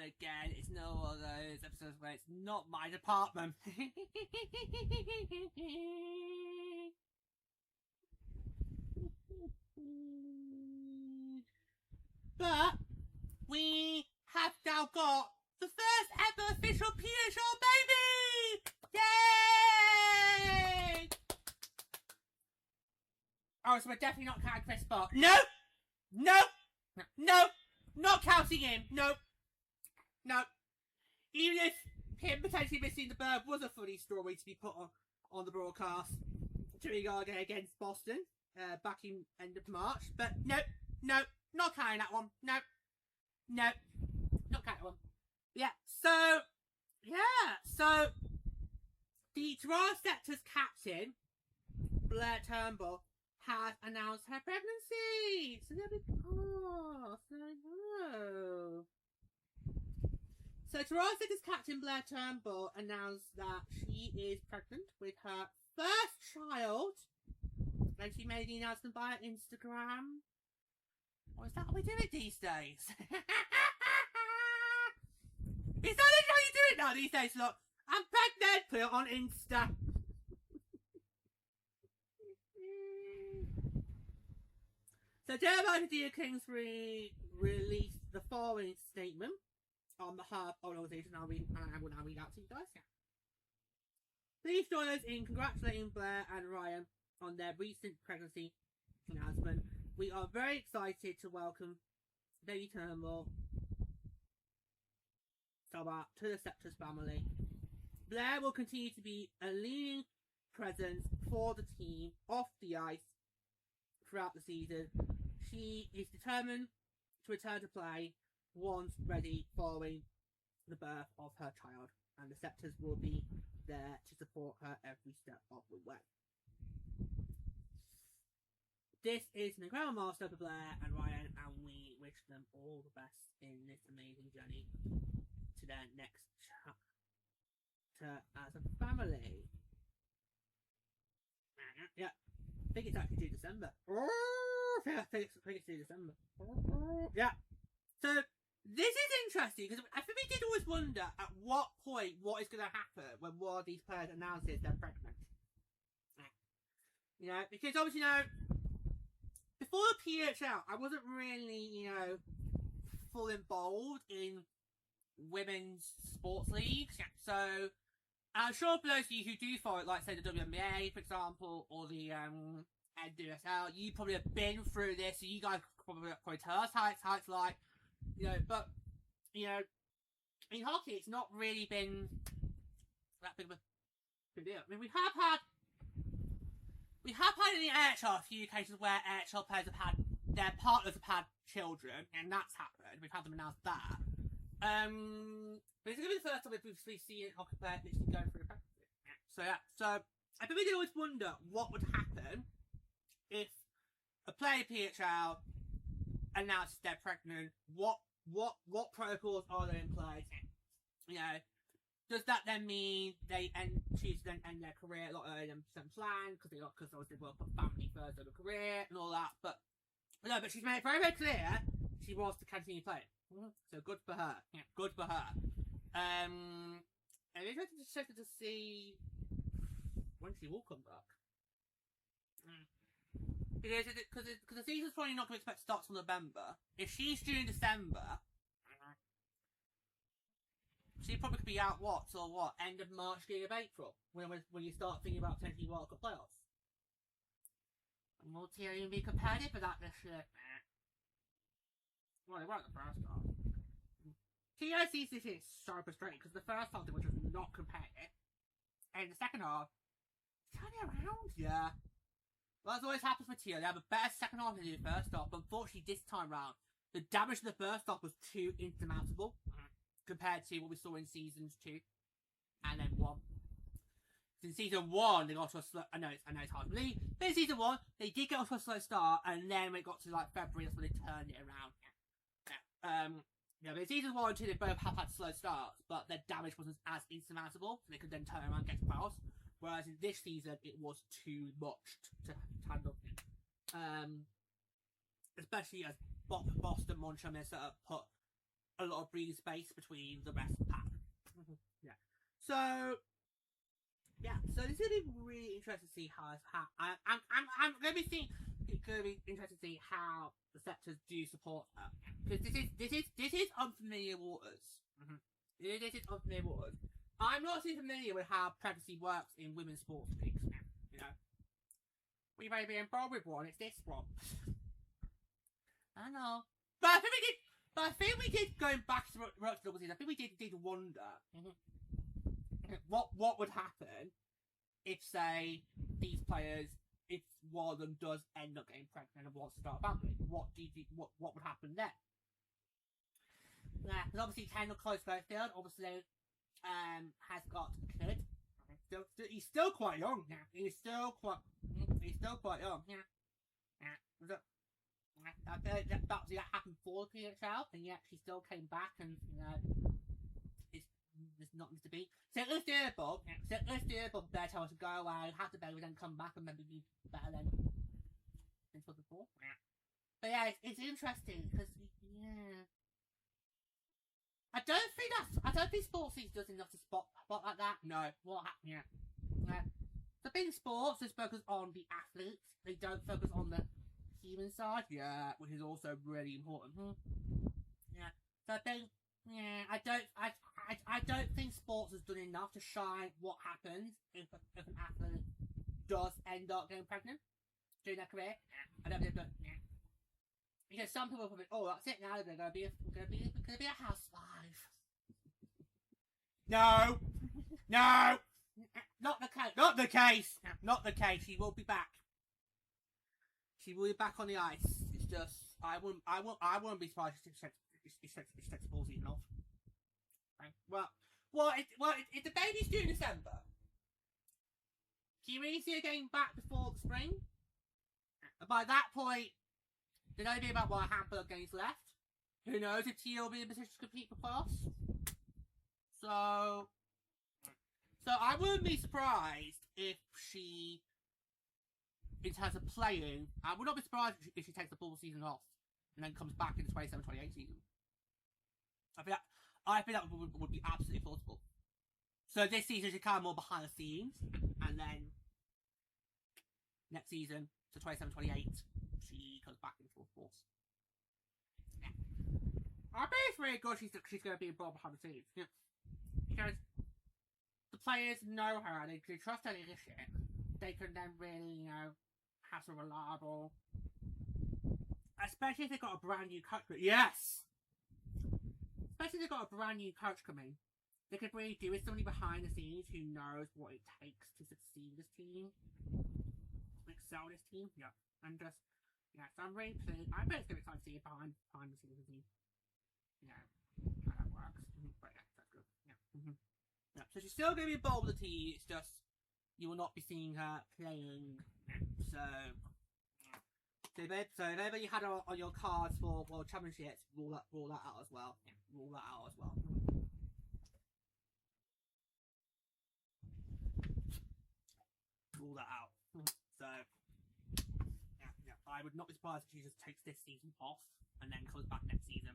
Again, it's no one of those episodes where it's not my department. But we have now got the first ever official PWHL baby! Yay! Oh, so we're definitely not counting Chris Spark. No! No! No! Not counting him. Nope. No. Even if him potentially missing the bird was a funny story to be put on the broadcast to regard against Boston back in end of March. But no, not counting that one. No, not counting that one. Yeah, so the Toronto Sceptres captain, Blayre Turnbull, has announced her pregnancy. So there we go. So Toronto Sceptres captain Blayre Turnbull announced that she is pregnant with her first child. And she made the announcement via Instagram. Or is that how we do it these days? Is that how you do it now these days? Look, I'm pregnant. Put it on Insta. So Jeremiah Kingsbury released the following statement on behalf of the organisation. I will now read out to you guys. Please join us in congratulating Blayre and Ryan on their recent pregnancy announcement. We are very excited to welcome baby Turnbull to the Sceptres family. Blayre will continue to be a leading presence for the team off the ice throughout the season. She is determined to return to play once ready following the birth of her child, and the Sceptres will be there to support her every step of the way. This is an incredible milestone for Blayre and Ryan, and we wish them all the best in this amazing journey to their next chapter as a family. Yeah, I think it's actually due December. I think it's due December. Yeah. So this is interesting because I think we did always wonder at what point what is going to happen when one of these players announces they're pregnant. You know, because obviously, you know, before the PWHL, I wasn't really, full involved in women's sports leagues. So I'm sure for those of you who do follow it, like say the WNBA, for example, or the NWSL, you probably have been through this, so you guys probably tell us how it's like. But in hockey, it's not really been that big of a deal. I mean, we have had in the NHL a few occasions where NHL players have had their partners have had children, and that's happened. We've had them announce that. But it's going to be the first time we've seen a hockey player literally go through a pregnancy. So I think we did always wonder what would happen if a player in PHL announces they're pregnant. What protocols are there in place? Does that then mean they choose to then end their career a lot earlier than planned because obviously they'll put family first over career and all that? But she's made it very, very clear she wants to continue playing. So good for her. Yeah, good for her. And it's interesting to see when she will come back. Because the season's probably not going to expect to start till November. If she's due in December, she probably could be out end of March, beginning of April, when you start thinking about potentially World Cup playoffs. And will TNA be competitive for that this year? Well, they weren't the first half. TNA sees this is so frustrating because the first half they were just not competitive, and the second half, turn it around. Yeah. Well, that's always happens with TNA. They have a better second half than the first half, but unfortunately this time round, the damage in the first half was too insurmountable compared to what we saw in seasons 2 and then 1. In season 1, they got to a slow. I know it's hard to believe, but in season 1, they did get off to a slow start, and then when it got to February, that's when they turned it around. Yeah, but in seasons 1 and 2, they both have had slow starts, but their damage wasn't as insurmountable, so they could then turn around and get to playoffs. Whereas in this season, it was too much to handle. Especially as Boston, Montreal, Minnesota put a lot of breathing space between the rest of the pack. Yeah. So this is gonna be really interesting to see how I'm gonna be seeing. It's gonna be interesting to see how the Sceptres do support her, because this is unfamiliar waters. This is unfamiliar waters. I'm not too familiar with how pregnancy works in women's sports leagues. You know, we may be involved with one. It's this one. I know, but I think we did. Going back to double season, I think we did wonder what would happen if, say, these players, if one of them does end up getting pregnant and wants to start a family. What would happen then? Yeah, because obviously Kendall Close Schofield obviously has got a kid. He's still quite young now. He's still quite young. Yeah. That happened before the PWHL, and yet she still came back, and it's not meant to be. St. Louis Dearborn there told us to go away, have the baby, then come back and maybe be better than before. But yeah, it's interesting because I don't think sports league does enough to spot like that. No, what happened? Yeah. The thing sports is focus on the athletes. They don't focus on the human side. Yeah, which is also really important. Yeah. So I think I don't think sports has done enough to shine what happens if an athlete does end up getting pregnant during their career. I don't think they've done. Because some people will think, oh, that's it now. They're gonna be a housewife. No, not the case. Not the case. She will be back. She will be back on the ice. It's just I wouldn't be surprised if she takes the ball season off. Well, if the baby's due in December, can you really see her getting back before the spring? And by that point, there'll only be about a handful of games left. Who knows if T will be in a position to compete for playoffs? So I wouldn't be surprised if she, in terms of playing, I would not be surprised if she takes the full season off and then comes back in the 27-28 season. I think that would be absolutely plausible. So this season she kind of more behind the scenes, and then next season to 27-28 she comes back in full force. Yeah. I think it's really good she's going to be involved behind the scenes. Yeah. Because the players know her and they trust her leadership. They can then really, have some reliable, especially if they've got a brand new coach. Yes! Especially if they've got a brand new coach coming. They could really do with somebody behind the scenes who knows what it takes to succeed this team. Excel this team. Yeah. And just, so I'm really pleased. I bet it's going to be exciting to see it behind the scenes of the team. How that works. But yeah, that's good. Yeah. Yeah. So she's still going to be involved with the team. It's just, you will not be seeing her playing. So if ever you had her on your cards for World Championships, rule that out as well. Yeah, rule that out as well. Rule that out. So yeah, I would not be surprised if she just takes this season off and then comes back next season.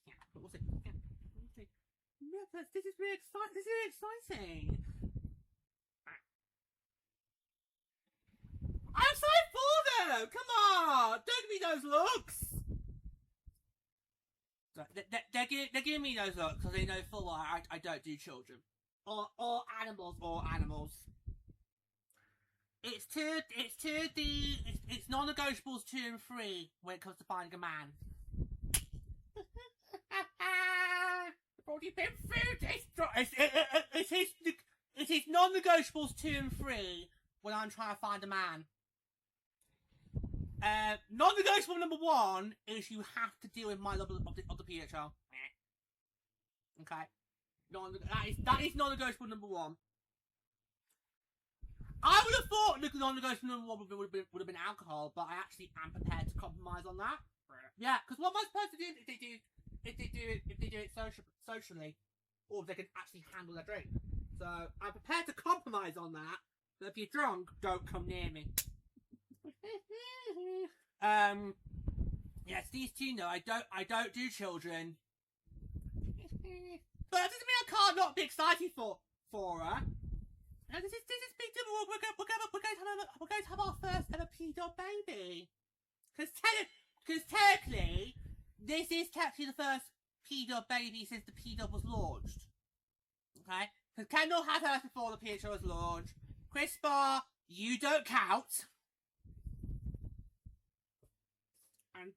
Yeah, but we'll see. Yeah, we'll see. Yeah, this is really exciting. This is really exciting. I'm sorry for them! Come on! Don't give me those looks! So they're giving me those looks because they know full well I don't do children. Or animals. It's non-negotiables 2 and 3 when it comes to finding a man. I've already been through this. It is non-negotiables 2 and 3 when I'm trying to find a man. Non-negotiable number 1 is you have to deal with my level of the PHL. Okay, that is non-negotiable number 1. I would have thought the non-negotiable number 1 would have been alcohol, but I actually am prepared to compromise on that. Yeah, because what am I supposed to do if they do it socially, or if they can actually handle their drink? So I'm prepared to compromise on that. But if you're drunk, don't come near me. Yes, these two know I don't do children. But that doesn't mean I can't not be excited for her. No, this is big deal. We're going to have our first ever P-Dog baby. Because technically, this is technically the first P-Dog baby since the P-Dog was launched. Okay? Because Kendall had hers before the PHL was launched. Chris Barr, you don't count. And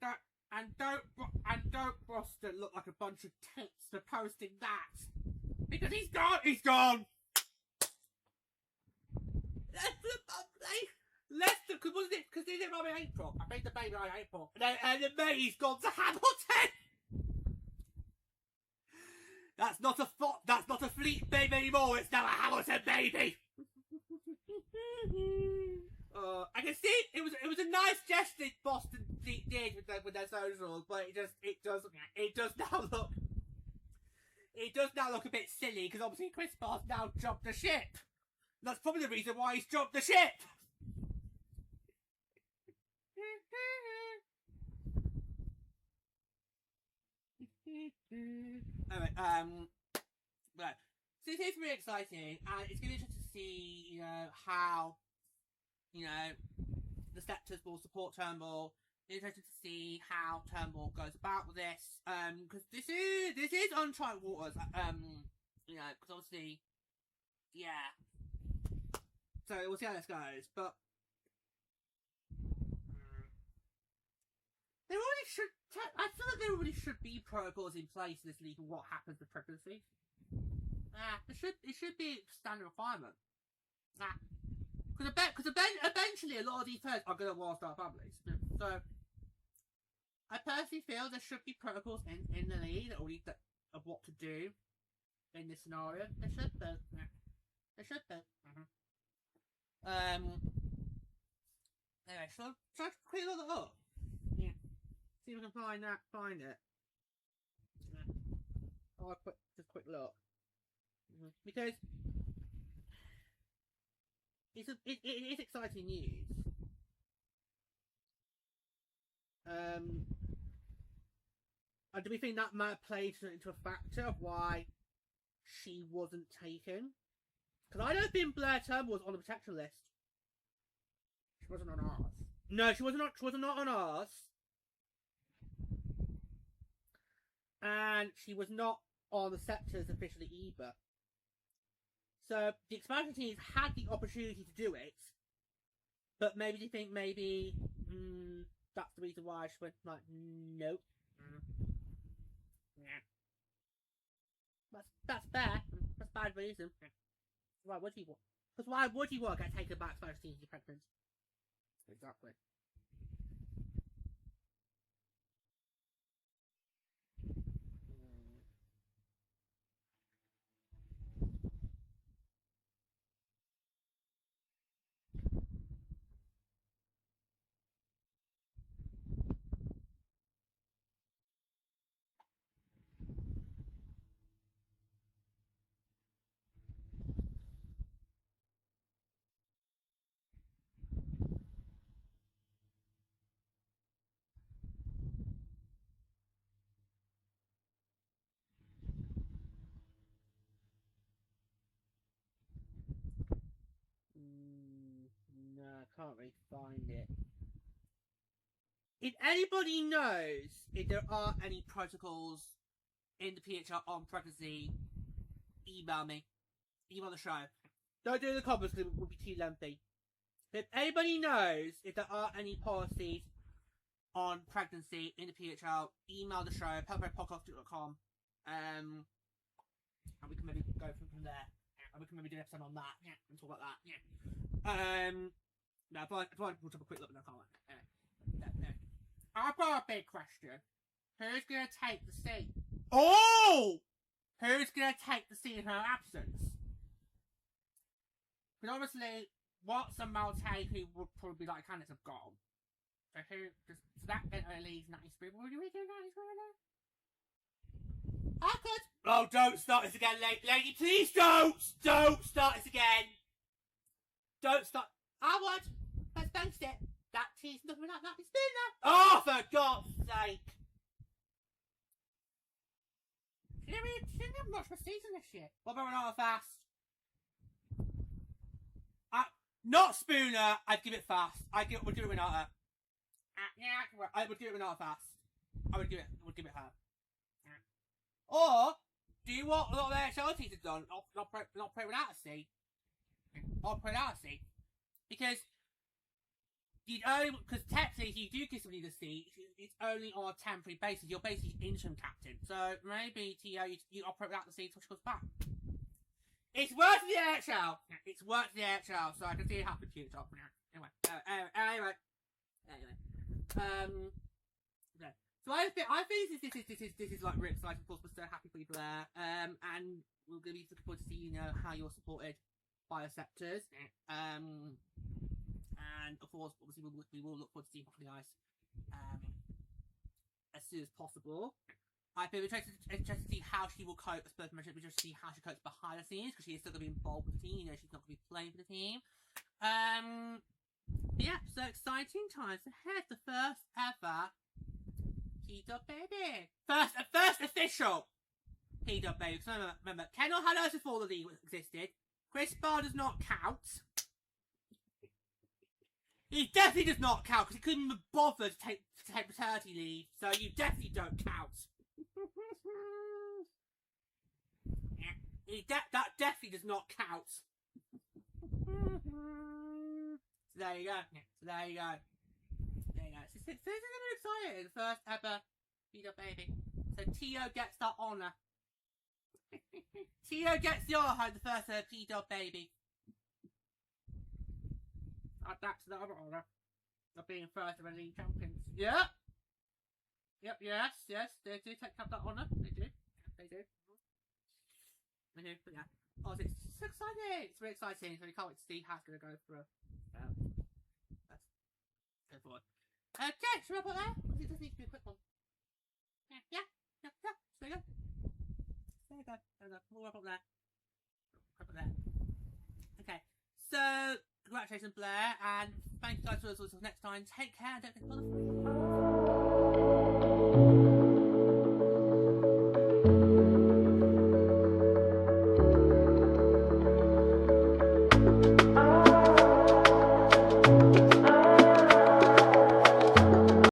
don't Boston look like a bunch of tits for posting that. Because he's gone! Because they did it in April. I made the baby in April. And then May he's gone to Hamilton! That's not a Fleet baby anymore, it's now a Hamilton baby! I can see it was a nice gesture Boston did with their socials, but it does now look a bit silly because obviously Chris Barr's now jumped the ship. That's probably the reason why he's jumped the ship. Anyway, right. So this is really exciting, and it's going to be interesting to see, how, the Sceptres will support Turnbull. It's interesting to see how Turnbull goes about with this, because this is uncharted waters, because obviously, yeah. So we'll see how this goes, but there already should. I feel like there already should be protocols in place in this league for what happens with pregnancy. It should be a standard requirement. Because eventually a lot of these parents are going to want to start families. So I personally feel there should be protocols in the league of what to do in this scenario. There should be. There should be. Anyway, shall I quickly look it up? Yeah. See if I can find it. Oh, just quick look. Because it is exciting news. And do we think that might have played into a factor of why she wasn't taken? Because I don't think Blayre Turnbull was on the protection list. She wasn't on ours. No, she was not on ours. And she was not on the Sceptres officially either. So the expansion teams had the opportunity to do it, but maybe they think that's the reason why she went like nope. Yeah. That's fair. That's a bad reason. Why would he want? Because why would you want to get taken back to expansion teams if you're pregnant? Exactly. No, I can't really find it. If anybody knows if there are any protocols in the PHL on pregnancy, email me. Email the show. Don't do it in the comments because it would be too lengthy. But if anybody knows if there are any policies on pregnancy in the PHL, email the show, pepperpodcast.com, and we can maybe go from there. And we can maybe do an episode on that, and talk about that, No, if I will have a quick look, no, I can't. No. I've got a big question. Who's gonna take the seat? Oh! Who's gonna take the seat in her absence? Because obviously, Watts and Malte, who would probably be like candidates, have gone. So that then only leaves Natty Spooner. What are we doing, Natty Spooner? I could. Oh, don't start this again, lady. Please don't. Don't start this again. Don't start. I would. Let's bounce it. That tea's nothing without Natty Spooner. Oh, for God's sake. She didn't have much for season this year. What about Renata Fast? Not Spooner. I'd give it Fast. Would give it Renata. Yeah, I would give it Renata Fast. I would give it her. Or do you want a lot of AHL teams have done? Not play without a C. Or play without a C. Because technically if you do give somebody the C, it's only on a temporary basis. You're basically interim captain. So maybe Tio, you operate without the C until she comes back. It's worked in the AHL. It's worked in the AHL, so I can see it happen to you. Anyway. Yeah. So I think this is like really exciting. Of course, we're so happy for you, Blayre. And we're going to be looking forward to seeing how you're supported by the Sceptres. And of course, obviously, we will look forward to seeing you on the ice as soon as possible. I've been interested to see how she will cope. I suppose we're interested to see how she copes behind the scenes because she is still going to be involved with the team. You know, she's not going to be playing for the team. Yeah, so exciting times ahead. The first ever P-Dub baby. First official P-Dub baby. So remember, Kendall had us before the league existed. Chris Barr does not count. He definitely does not count because he couldn't even bother to take paternity leave. So you definitely don't count. That definitely does not count. So there you go. So there you go. So this is going to be exciting. The first ever P-Dub baby. So Tio gets that honour. Tio gets the honour of the first ever P-Dub baby. That's the other honour of being first ever league champions. Yeah. Yep, yes, they do have that honour. They do. They do, but yeah. Oh, it's so exciting! It's really exciting, so we can't wait to see how it's going to go through. Let's go forward. Okay, should we put there? It does need to be a quick one. Yeah. There you go. We'll wrap up there. Okay, so congratulations, Blayre, and thank you guys for us until next time. Take care and don't forget to follow.